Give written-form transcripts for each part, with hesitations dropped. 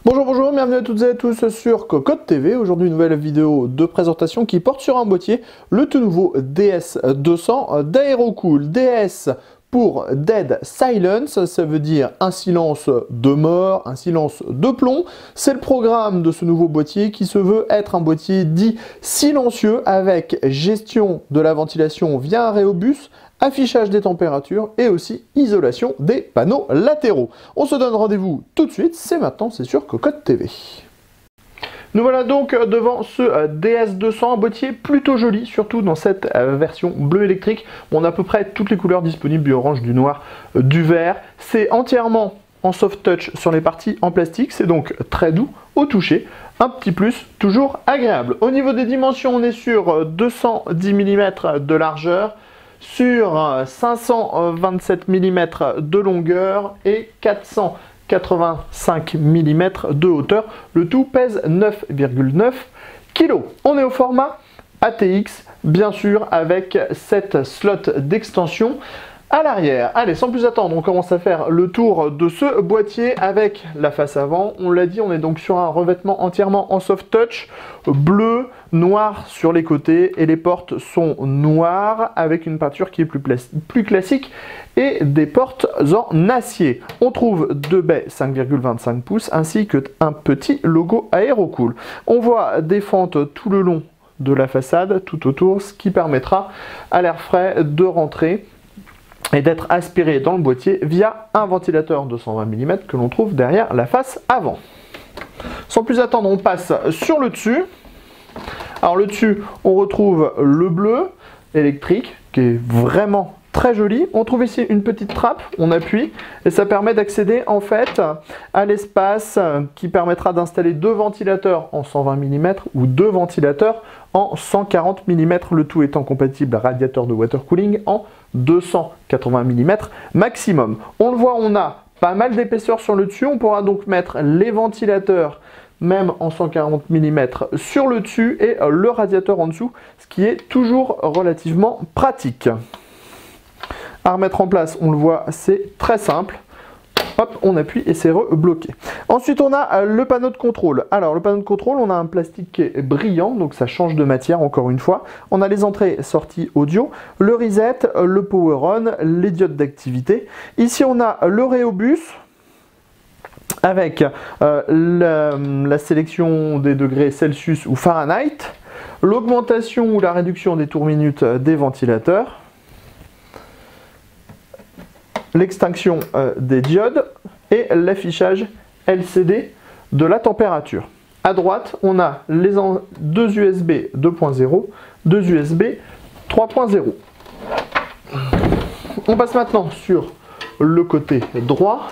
Bonjour, bienvenue à toutes et à tous sur Cocotte TV. Aujourd'hui, une nouvelle vidéo de présentation qui porte sur un boîtier, le tout nouveau DS200 d'Aerocool. DS pour Dead Silence, ça veut dire un silence de mort, un silence de plomb. C'est le programme de ce nouveau boîtier qui se veut être un boîtier dit silencieux avec gestion de la ventilation via un Rhéobus, affichage des températures et aussi isolation des panneaux latéraux. On se donne rendez-vous tout de suite, c'est maintenant, c'est sur Cocotte TV. Nous voilà donc devant ce DS200, un boîtier plutôt joli, surtout dans cette version bleu électrique. On a à peu près toutes les couleurs disponibles, du orange, du noir, du vert. C'est entièrement en soft touch sur les parties en plastique, c'est donc très doux au toucher. Un petit plus, toujours agréable. Au niveau des dimensions, on est sur 210 mm de largeur, sur 527 mm de longueur et 485 mm de hauteur. Le tout pèse 9,9 kg. On est au format ATX, bien sûr, avec cette slot d'extension à l'arrière. Allez, sans plus attendre, on commence à faire le tour de ce boîtier avec la face avant. On l'a dit, on est donc sur un revêtement entièrement en soft touch, bleu, noir sur les côtés, et les portes sont noires avec une peinture qui est plus classique et des portes en acier. On trouve deux baies 5,25 pouces ainsi qu'un petit logo Aerocool. On voit des fentes tout le long de la façade, tout autour, ce qui permettra à l'air frais de rentrer et d'être aspiré dans le boîtier via un ventilateur de 120 mm que l'on trouve derrière la face avant. Sans plus attendre, on passe sur le dessus. Alors le dessus, on retrouve le bleu électrique qui est vraiment très joli. On trouve ici une petite trappe, on appuie et ça permet d'accéder en fait à l'espace qui permettra d'installer deux ventilateurs en 120 mm ou deux ventilateurs en 140 mm, le tout étant compatible radiateur de water cooling en 280 mm maximum. On le voit, on a pas mal d'épaisseur sur le dessus, on pourra donc mettre les ventilateurs même en 140 mm sur le dessus et le radiateur en dessous, ce qui est toujours relativement pratique. À remettre en place, on le voit, c'est très simple. Hop, on appuie et c'est rebloqué. Ensuite, on a le panneau de contrôle. Alors, le panneau de contrôle, on a un plastique qui est brillant, donc ça change de matière encore une fois. On a les entrées-sorties audio, le reset, le power on, les diodes d'activité. Ici, on a le Rhéobus avec la sélection des degrés Celsius ou Fahrenheit, l'augmentation ou la réduction des tours minutes des ventilateurs, l'extinction des diodes et l'affichage LCD de la température. À droite, on a deux USB 2.0, deux USB 3.0. On passe maintenant sur le côté droit.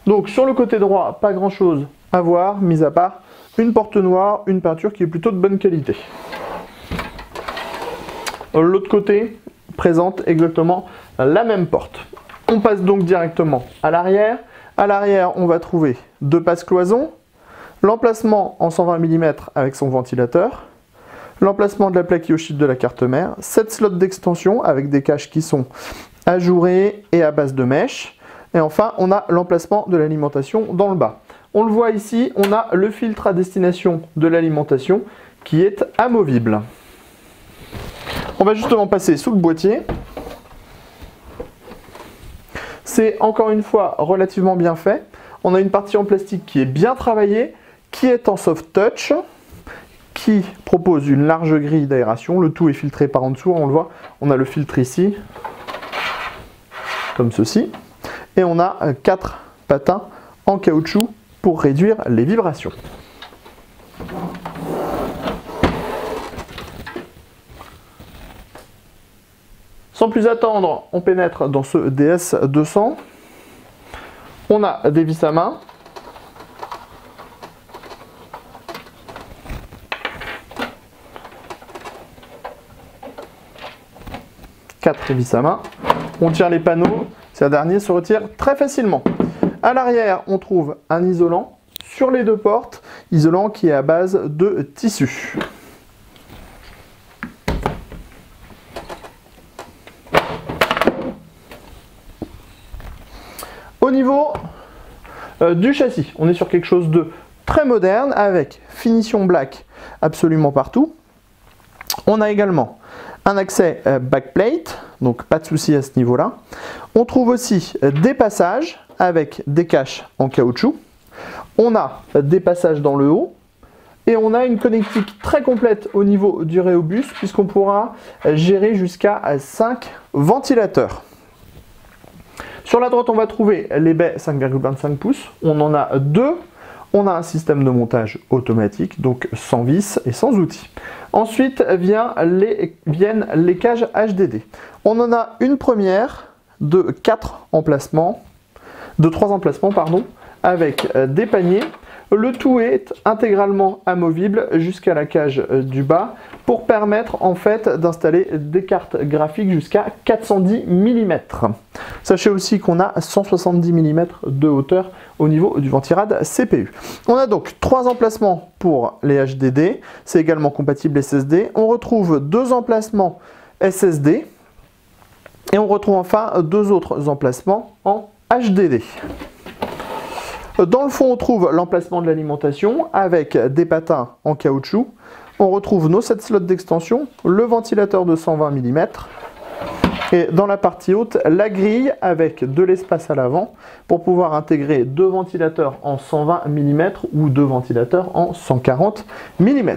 Donc sur le côté droit, pas grand chose à voir, mis à part une porte noire, une peinture qui est plutôt de bonne qualité. L'autre côté présente exactement la même porte. On passe donc directement à l'arrière. À l'arrière, on va trouver deux passe-cloisons, l'emplacement en 120 mm avec son ventilateur, l'emplacement de la plaque Yoshide de la carte mère, 7 slots d'extension avec des caches qui sont ajourées et à base de mèche. Et enfin, on a l'emplacement de l'alimentation dans le bas. On le voit ici, on a le filtre à destination de l'alimentation qui est amovible. On va justement passer sous le boîtier. C'est encore une fois relativement bien fait. On a une partie en plastique qui est bien travaillée, qui est en soft touch, qui propose une large grille d'aération. Le tout est filtré par en dessous, on le voit. On a le filtre ici, comme ceci. Et on a 4 patins en caoutchouc pour réduire les vibrations. Sans plus attendre, on pénètre dans ce DS200. On a des vis à main. Quatre vis à main. On tire les panneaux. Ces derniers se retirent très facilement. À l'arrière, on trouve un isolant sur les deux portes, isolant qui est à base de tissu. Au niveau du châssis, on est sur quelque chose de très moderne avec finition black absolument partout. On a également un accès backplate, donc pas de souci à ce niveau-là. On trouve aussi des passages avec des caches en caoutchouc. On a des passages dans le haut. Et on a une connectique très complète au niveau du réobus puisqu'on pourra gérer jusqu'à 5 ventilateurs. Sur la droite, on va trouver les baies 5,25 pouces. On en a deux. On a un système de montage automatique, donc sans vis et sans outils. Ensuite viennent les cages HDD. On en a une première de 3 emplacements, pardon, avec des paniers. Le tout est intégralement amovible jusqu'à la cage du bas pour permettre en fait d'installer des cartes graphiques jusqu'à 410 mm. Sachez aussi qu'on a 170 mm de hauteur au niveau du ventirad CPU. On a donc 3 emplacements pour les HDD, c'est également compatible SSD. On retrouve 2 emplacements SSD et on retrouve enfin 2 autres emplacements en HDD. Dans le fond, on trouve l'emplacement de l'alimentation avec des patins en caoutchouc. On retrouve nos 7 slots d'extension, le ventilateur de 120 mm et dans la partie haute, la grille avec de l'espace à l'avant pour pouvoir intégrer 2 ventilateurs en 120 mm ou 2 ventilateurs en 140 mm.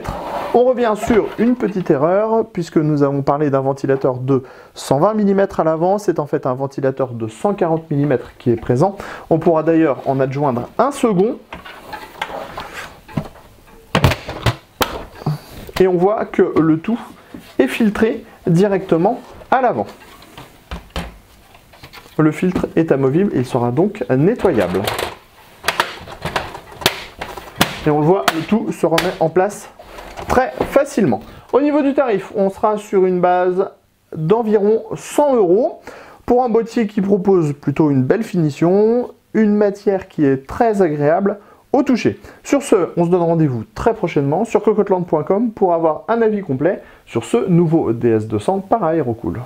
On revient sur une petite erreur puisque nous avons parlé d'un ventilateur de 120 mm à l'avant, c'est en fait un ventilateur de 140 mm qui est présent. On pourra d'ailleurs en adjoindre un second. Et on voit que le tout est filtré directement à l'avant. Le filtre est amovible et il sera donc nettoyable. Et on le voit, le tout se remet en place très facilement. Au niveau du tarif, on sera sur une base d'environ 100 € pour un boîtier qui propose plutôt une belle finition, une matière qui est très agréable au toucher. Sur ce, on se donne rendez-vous très prochainement sur cocottland.com pour avoir un avis complet sur ce nouveau DS200 par Aerocool.